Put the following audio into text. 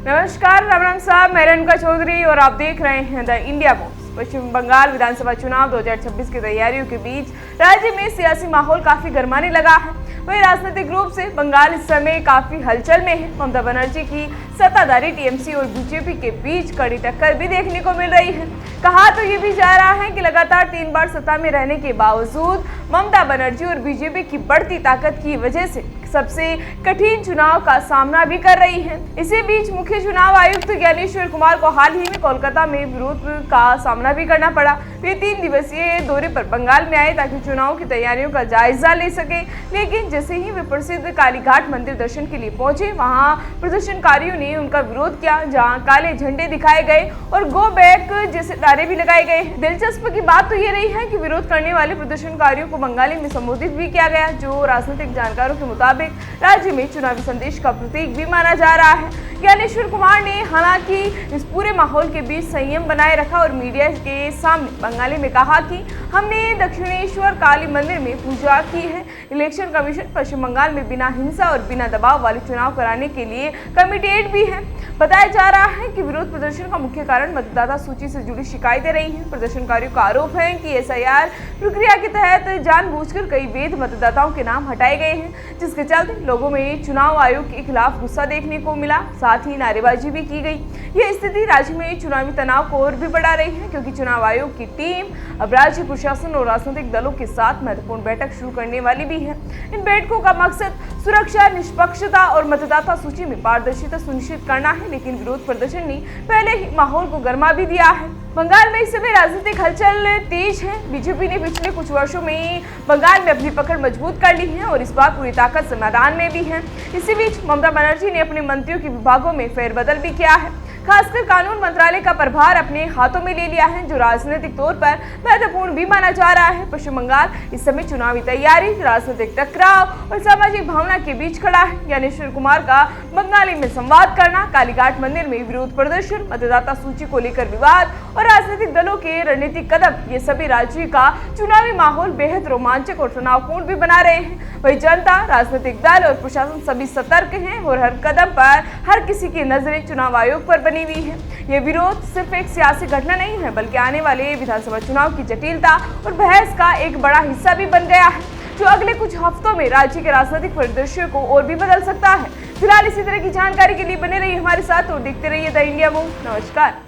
नमस्कार, राम राम साहब, मैं रेणुका चौधरी और आप देख रहे हैं द इंडिया पोस्ट। पश्चिम बंगाल विधानसभा चुनाव 2026 की तैयारियों के बीच राज्य में सियासी माहौल काफी गर्माने लगा है। वहीं राजनीतिक रूप से बंगाल इस समय काफी हलचल में है। ममता बनर्जी की सत्ताधारी टीएमसी और बीजेपी के बीच कड़ी टक्कर भी देखने को मिल रही है। कहा तो ये भी जा रहा है कि लगातार 3 बार सत्ता में रहने के बावजूद ममता बनर्जी और बीजेपी की बढ़ती ताकत की वजह से सबसे कठिन चुनाव का सामना भी कर रही है। इसी बीच मुख्य चुनाव आयुक्त ज्ञानेश्वर कुमार को हाल ही में कोलकाता में विरोध का सामना भी करना पड़ा। वे 3 दिवसीय दौरे पर बंगाल में आए ताकि चुनाव की तैयारियों का जायजा ले सके, लेकिन जैसे ही वे प्रसिद्ध कालीघाट मंदिर दर्शन के लिए पहुंचे, वहां प्रदर्शनकारियों ने उनका विरोध किया, जहां काले झंडे दिखाए गए और गो बैक जैसे नारे भी लगाए गए। दिलचस्प की बात तो ये रही है कि विरोध करने वाले प्रदर्शनकारियों को बंगाली में संबोधित भी किया गया, जो राजनीतिक जानकारों के मुताबिक राज्य में चुनावी संदेश का प्रतीक भी माना जा रहा है। ज्ञानेश्वर कुमार ने हालांकि इस पूरे माहौल के बीच संयम बनाए रखा और मीडिया के सामने बंगाली में कहा कि हमने दक्षिणेश्वर काली मंदिर में पूजा की है। इलेक्शन कमीशन पश्चिम बंगाल में बिना हिंसा और बिना दबाव वाले चुनाव कराने के लिए कमिटेड भी है। बताया जा रहा है कि विरोध प्रदर्शन का मुख्य कारण मतदाता सूची से जुड़ी शिकायतें रही हैं। प्रदर्शनकारियों का आरोप है कि एसआईआर प्रक्रिया के तहत जानबूझकर कई वैध मतदाताओं के नाम हटाए गए हैं, जिसके चलते लोगों में चुनाव आयोग के खिलाफ गुस्सा देखने को मिला। साथ ही नारेबाजी भी की गई। यह स्थिति राज्य में चुनावी तनाव को और भी बढ़ा रही है, क्योंकि चुनाव आयोग की टीम अब राज्य प्रशासन और राजनीतिक दलों के साथ महत्वपूर्ण बैठक शुरू करने वाली भी है। इन बैठकों का मकसद सुरक्षा, निष्पक्षता और मतदाता सूची में पारदर्शिता सुनिश्चित करना है, लेकिन विरोध प्रदर्शन ने पहले ही माहौल को गर्मा भी दिया है। बंगाल में इस समय राजनीतिक हलचल तेज है। बीजेपी ने पिछले कुछ वर्षों में बंगाल में अपनी पकड़ मजबूत कर ली है और इस बार पूरी ताकत से मैदान में भी है। इसी बीच ममता बनर्जी ने अपने मंत्रियों के विभागों में फेरबदल भी किया है। खासकर कानून मंत्रालय का प्रभार अपने हाथों में ले लिया है, जो राजनीतिक तौर पर महत्वपूर्ण भी माना जा रहा है। पश्चिम बंगाल इस समय चुनावी तैयारी, राजनीतिक टकराव और सामाजिक भावना के बीच खड़ा है। ज्ञानेश्वर कुमार का बंगाली में संवाद करना, कालीघाट मंदिर में विरोध प्रदर्शन, मतदाता सूची को लेकर विवाद और राजनीतिक दलों के रणनीतिक कदम, ये सभी राज्य का चुनावी माहौल बेहद रोमांचक और तनावपूर्ण भी बना रहे हैं। वही जनता, राजनीतिक दल और प्रशासन सभी सतर्क हैं और हर कदम पर हर किसी की नजरें चुनाव आयोग पर बनी हुई है। ये विरोध सिर्फ एक सियासी घटना नहीं है, बल्कि आने वाले विधानसभा चुनाव की जटिलता और बहस का एक बड़ा हिस्सा भी बन गया है, जो अगले कुछ हफ्तों में राज्य के राजनीतिक परिदृश्य को और भी बदल सकता है। फिलहाल इसी तरह की जानकारी के लिए बने रहिए हमारे साथ और देखते रहिए द इंडिया मूव। नमस्कार।